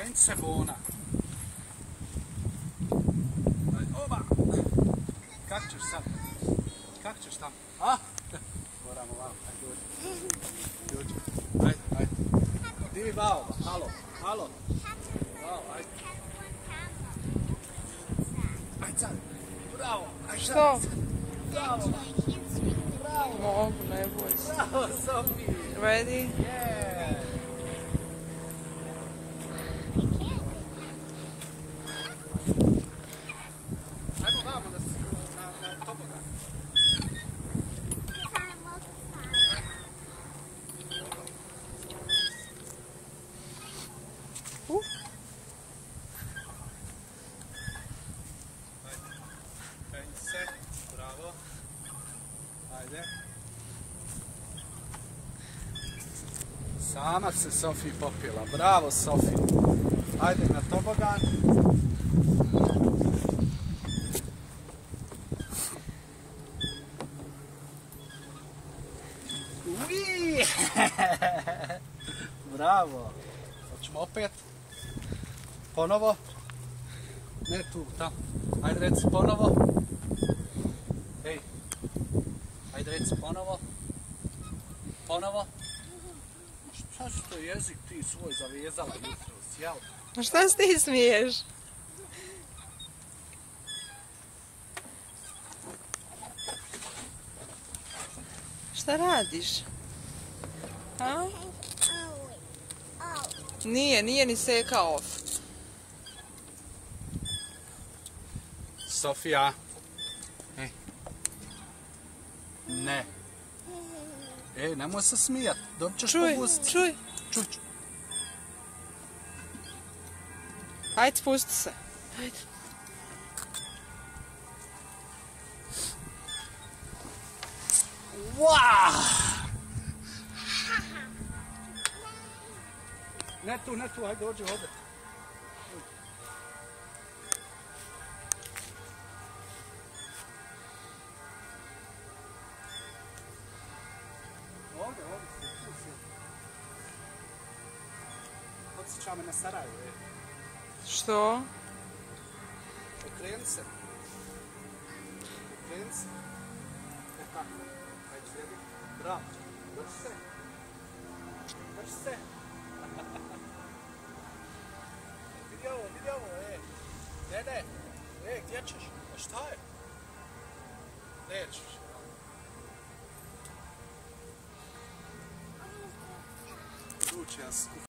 Penji se Bona. Oba! Kako ćeš sad? Kako ćeš tamo? A? Moramo vam, ajde dođi. Ajde, ajde. Di Vao, halo, halo. Vao, ajde. Ajde sad. Bravo, ajde sad. Što? Bravo. Bravo. Mogu, ne boj se. Bravo, Sophie. Ready? Yeah. Ajmo vamo na tobogan. Penji se, bravo. Ajde. Sama se Sophie popila, bravo Sophie. Ajde na tobogan. Ui! Bravo. Hoćemo opet. Ponovo. Ne tu, tamo. Ajde reci ponovo. Ej. Ajde reci ponovo. Ponovo. Šta si to jezik ti svoj zavezala jutros, jel? A šta se ti smiješ? Šta radiš? A? Nije ni sekao. Sofija. Ej. Ne. Ej, nemoj se smijat. Dobit ćeš po gusti. Čuj. Čuj. Ajde, spusti se. Ajde. Wow! Ne tu, ajde dođi ovdje. Ovdje, tu si. Podsjeća me na Sarajevo, je. Što? Okreni se. Okreni se. E tako. Ajde, sjedi. Bravo. Drži se. Drži se. Vidi ovo, Dede. Gdje ćeš? A šta je? Nećeš. Uči ja